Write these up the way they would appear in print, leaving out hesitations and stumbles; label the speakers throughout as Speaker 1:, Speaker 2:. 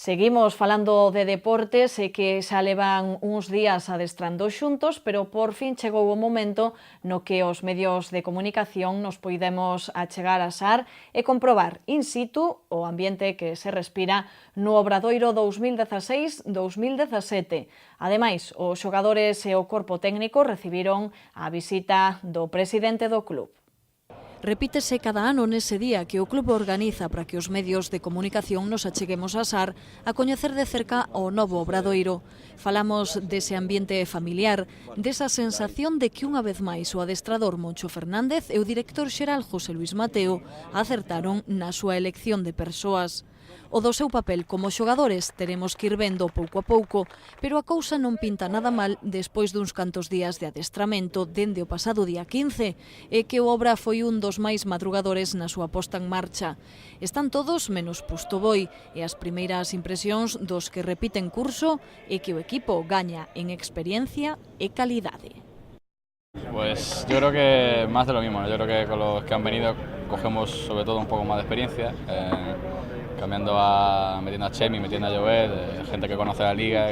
Speaker 1: Seguimos falando de deportes e que xa levan uns días adestrando xuntos, pero por fin chegou o momento no que os medios de comunicación nos poidemos achegar a Sar e comprobar in situ o ambiente que se respira no Obradoiro 2016-2017. Ademais, os xogadores e o corpo técnico recibiron a visita do presidente do club. Repítese cada ano nese día que o club organiza para que os medios de comunicación nos acheguemos a Sar a coñecer de cerca o novo Obradoiro. Falamos dese ambiente familiar, desa sensación de que unha vez máis o adestrador Moncho Fernández e o director xeral José Luis Mateo acertaron na súa elección de persoas. O do seu papel como xogadores teremos que ir vendo pouco a pouco, pero a cousa non pinta nada mal despois duns cantos días de adestramento dende o pasado día 15, e que o Obra foi un dos máis madrugadores na súa posta en marcha. Están todos menos Pustoboi e as primeiras impresións dos que repiten curso é que o equipo gaña en experiencia e calidade.
Speaker 2: Pues yo creo que más de lo mismo, ¿no? Yo creo que con los que han venido cogemos sobre todo un poco más de experiencia, metiendo a Chemi, metiendo a Jovet, gente que conoce la liga,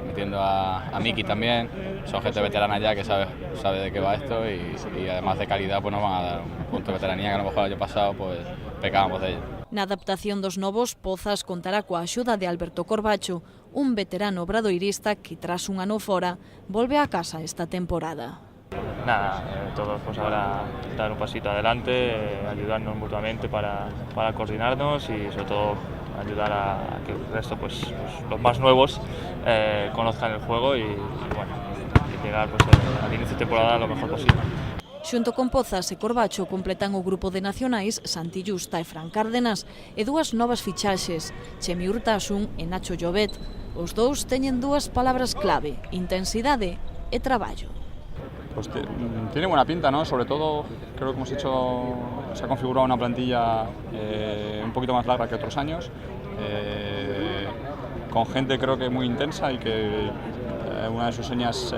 Speaker 2: metiendo a Miki también, son gente veterana ya que sabe de qué va esto y además de calidad pues nos van a dar un punto de veteranía que a lo mejor el año pasado pues pecábamos de ello.
Speaker 1: Na adaptación dos novos, Pozas contará coa axuda de Alberto Corbacho, un veterano obradoirista que tras un ano fora volve a casa esta temporada.
Speaker 3: Nada, todos pues ahora dar un pasito adelante, ayudarnos mutuamente para coordinarnos y sobre todo ayudar a que el resto, pues los más nuevos, conozcan el juego y bueno, y llegar pues, al inicio de temporada lo mejor posible.
Speaker 1: Xunto con Pozas e Corbacho completan o grupo de nacionais Santi Justa e Fran Cárdenas e dúas novas fichaxes, Chemi Urtasun e Nacho Jovet. Os dous teñen dúas palabras clave, intensidade e traballo.
Speaker 4: Pues tiene buena pinta, ¿no? Sobre todo creo que se ha configurado una plantilla un poquito más larga que otros años, con gente creo que muy intensa y que una de sus señas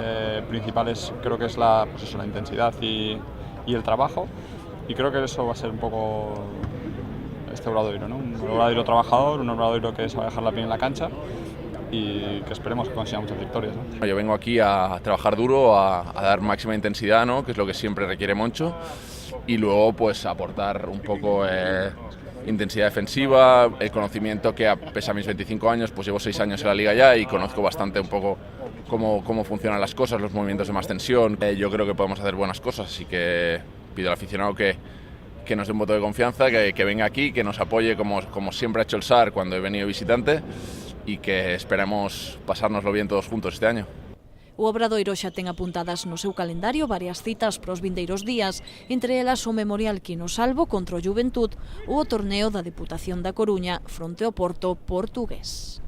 Speaker 4: principales creo que es la intensidad y el trabajo, y creo que eso va a ser un poco este Obradoiro, ¿no? Un Obradoiro trabajador, un Obradoiro que sabe dejar la piel en la cancha y que esperemos que consiga muchas victorias, ¿no?
Speaker 5: Yo vengo aquí a trabajar duro, a dar máxima intensidad, ¿no? Que es lo que siempre requiere Moncho, y luego pues aportar un poco intensidad defensiva, el conocimiento que a pesar de mis 25 años pues llevo 6 años en la liga ya y conozco bastante un poco cómo funcionan las cosas, los movimientos de más tensión. Yo creo que podemos hacer buenas cosas, así que pido al aficionado que nos dé un voto de confianza, que venga aquí, que nos apoye como siempre ha hecho el SAR cuando he venido visitante, y que esperemos pasárnoslo bien todos juntos este año.
Speaker 1: O Obradoiro xa ten apuntadas no seu calendario varias citas para os vindeiros días, entre elas o Memorial Quino Salvo contra o Juventud ou o torneo da Deputación da Coruña fronte ao Porto portugués.